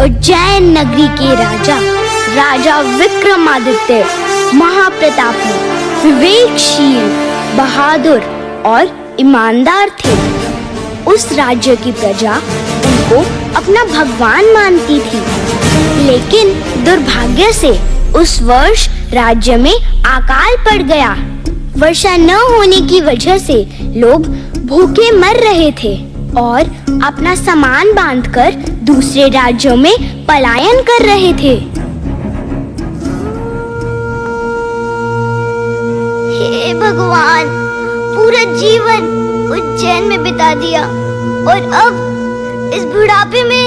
उज्जैन नगरी के राजा विक्रमादित्य महाप्रतापी, विवेकशील, बहादुर और ईमानदार थे। उस राज्य की प्रजा उनको अपना भगवान मानती थी, लेकिन दुर्भाग्य से उस वर्ष राज्य में अकाल पड़ गया। वर्षा न होने की वजह से लोग भूखे मर रहे थे और अपना सामान बांधकर दूसरे राज्यों में पलायन कर रहे थे। हे भगवान, पूरा जीवन उज्जैन में बिता दिया और अब इस बुढ़ापे में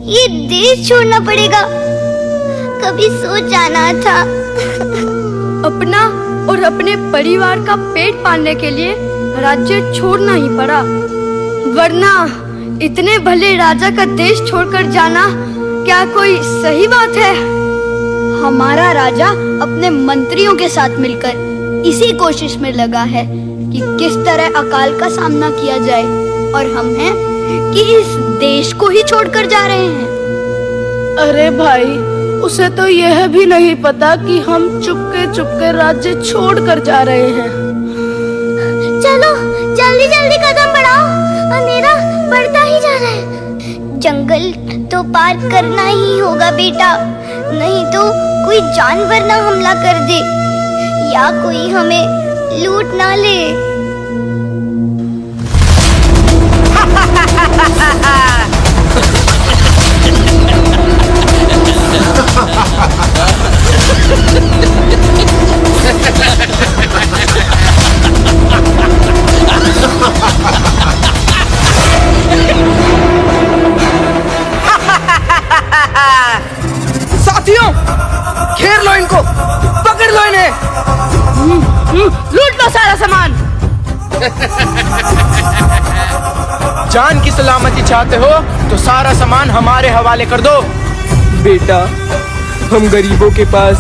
ये देश छोड़ना पड़ेगा। कभी सोच जाना था। अपना और अपने परिवार का पेट पालने के लिए राज्य छोड़ना ही पड़ा, वरना इतने भले राजा का देश छोड़कर जाना क्या कोई सही बात है? हमारा राजा अपने मंत्रियों के साथ मिलकर इसी कोशिश में लगा है कि किस तरह अकाल का सामना किया जाए, और हम हैं कि इस देश को ही छोड़कर जा रहे हैं। अरे भाई, उसे तो यह भी नहीं पता कि हम चुपके राज्य छोड़कर जा रहे हैं। चलो जल्दी जल्दी कदम बढ़ाओ, अंधेरा बढ़ता ही जा रहा है। जंगल तो पार करना ही होगा बेटा, नहीं तो कोई जानवर ना हमला कर दे या कोई हमें लूट ना ले। साथियों, घेर लो इनको, पकड़ लो इन्हें, लूट लो सारा सामान। जान की सलामती चाहते हो तो सारा सामान हमारे हवाले कर दो। बेटा, हम गरीबों के पास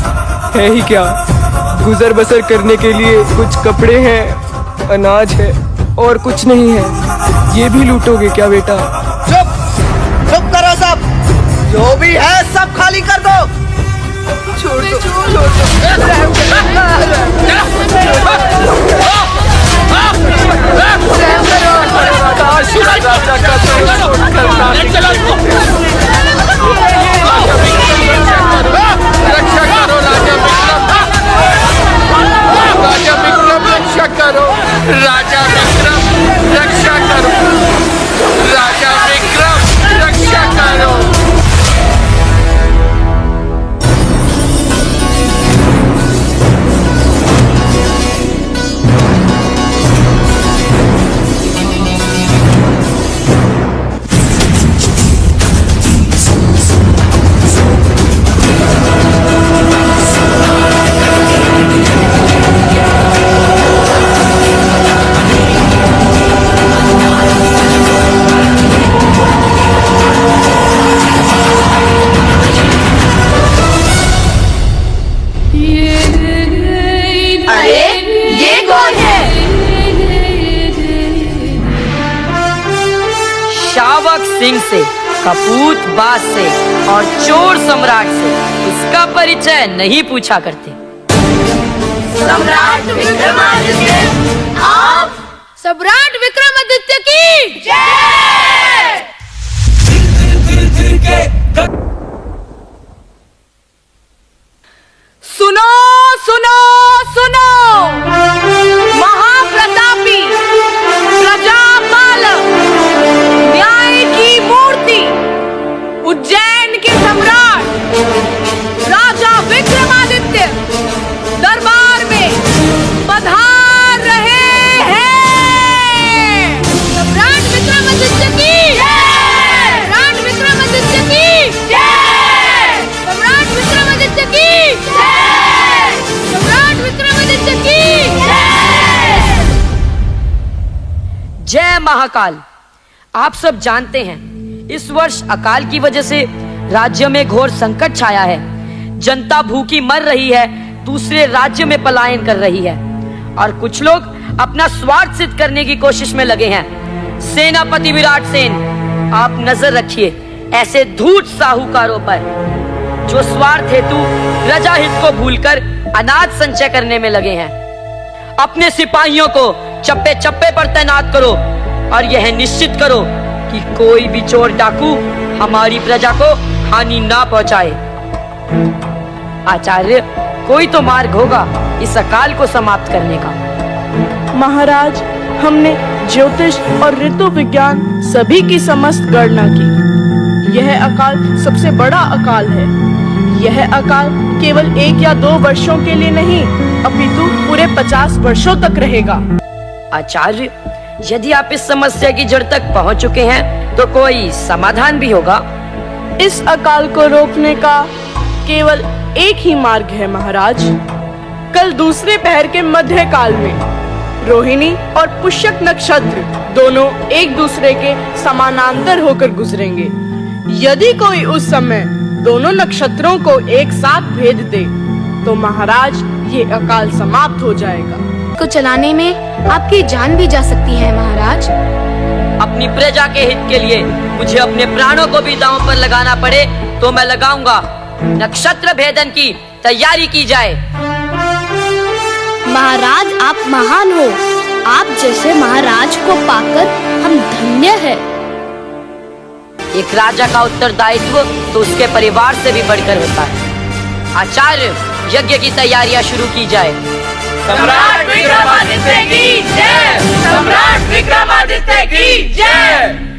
है ही क्या? गुजर बसर करने के लिए कुछ कपड़े हैं, अनाज है और कुछ नहीं है। ये भी लूटोगे क्या बेटा? चुप करो सब, जो भी है सब खाली कर दो। छोड़ दो, रक्षा करो राजा विक्रम, रक्षा करो राजा विक्रम, रक्षा करो राजा विक्रम, रक्षा करो। सिंह से, कपूत बाज से और चोर सम्राट से इसका परिचय नहीं पूछा करते। सम्राट विक्रमादित्य, आप सम्राट विक्रमादित्य की जय। सुनो सुनो सुनो, महाप्रतापी, प्रजापालक, न्याय की मूर्ति, उज्जैन के सम्राट राजा विक्रमादित्य दरबार में पधार रहे हैं। सम्राट विक्रमादित्य की जय। सम्राट विक्रमादित्य की जय। सम्राट विक्रमादित्य की जय। सम्राट विक्रमादित्य की जय। जय महाकाल। आप सब जानते हैं, इस वर्ष अकाल की वजह से राज्य में घोर संकट छाया है। जनता भूखी मर रही है, दूसरे राज्य में पलायन कर रही है और कुछ लोग अपना स्वार्थ सिद्ध करने की कोशिश में लगे हैं। सेनापति विराट सेन, आप नजर रखिए ऐसे धूर्त साहूकारों पर जो स्वार्थ हेतु प्रजा हित को भूलकर अनाज संचय करने में लगे हैं। अपने सिपाहियों को चप्पे चप्पे पर तैनात करो और यह निश्चित करो कि कोई भी चोर डाकू हमारी प्रजा को हानि ना पहुंचाए। आचार्य, कोई तो मार्ग होगा इस अकाल को समाप्त करने का। महाराज, हमने ज्योतिष और ऋतु विज्ञान सभी की समस्त गणना की। यह अकाल सबसे बड़ा अकाल है। यह अकाल केवल 1 या 2 वर्षों के लिए नहीं, अपितु पूरे 50 वर्षों तक रहेगा। आचार्य, यदि आप इस समस्या की जड़ तक पहुंच चुके हैं तो कोई समाधान भी होगा। इस अकाल को रोकने का केवल एक ही मार्ग है महाराज। कल दूसरे पहर के मध्य काल में रोहिणी और पुष्यक नक्षत्र दोनों एक दूसरे के समानांतर होकर गुजरेंगे। यदि कोई उस समय दोनों नक्षत्रों को एक साथ भेद दे तो महाराज ये अकाल समाप्त हो जाएगा। को चलाने में आपकी जान भी जा सकती है महाराज। अपनी प्रजा के हित के लिए मुझे अपने प्राणों को भी दांव पर लगाना पड़े तो मैं लगाऊंगा। नक्षत्र भेदन की तैयारी की जाए। महाराज, आप महान हो। आप जैसे महाराज को पाकर हम धन्य हैं। एक राजा का उत्तरदायित्व तो उसके परिवार से भी बढ़कर होता है। आचार्य, यज्ञ की तैयारियां शुरू की जाए। सम्राट विक्रमादित्य की जय! सम्राट विक्रमादित्य की जय!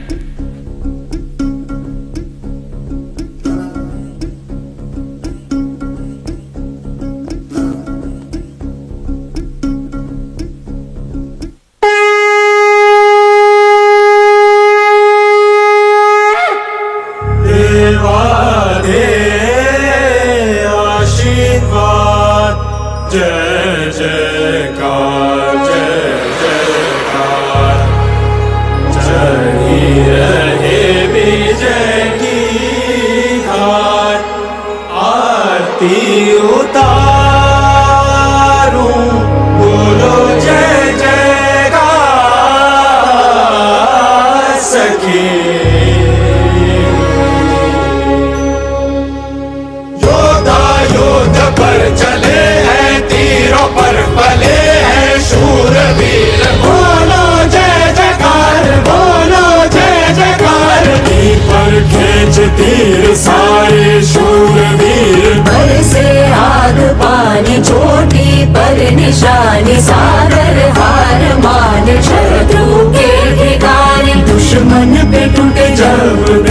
जय जयकार जय जयकार चढ़ी रहे विजय की घाट आरती उतारूं बोलो जय जयकार सखी योद्धा युद्ध पर चले पर पले हैं शूरवीर बोलो जय जयकार बोलो जय जयकार पर खींच तीर सारे शूरवीर पर से आग पानी चोटी पर निशानी सागर हार मान शत्रु के ठिकाने दुश्मन पे टूटे जब